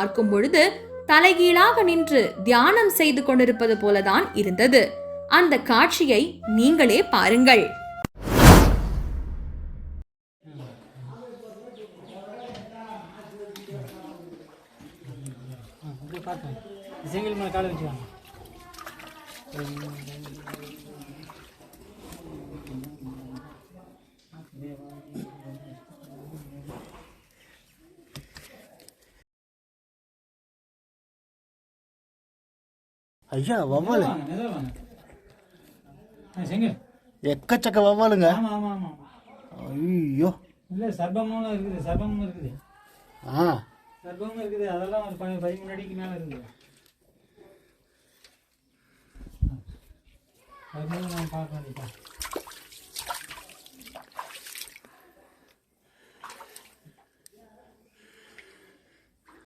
பார்க்கும் பொழுது தலைகீழாக நின்று தியானம் செய்து கொண்டிருப்பது போலதான் இருந்தது. அந்த காட்சியை நீங்களே பாருங்கள். செங்கல் மேலே காலை வச்சுக்காங்க. ஐயா வவ்வாலு செங்கல் எக்கச்சக்க வவ்வாலுங்க. ஆமாம் ஆமாம் ஆமாம். ஐயோ இல்லை சர்பமும் இருக்குது, சர்பமும் இருக்குது, சர்பமும் இருக்குது. அதெல்லாம் ஒரு 13 அடிக்கு மேலே இருக்குது. அது நான் பார்க்க வேண்டியதான்.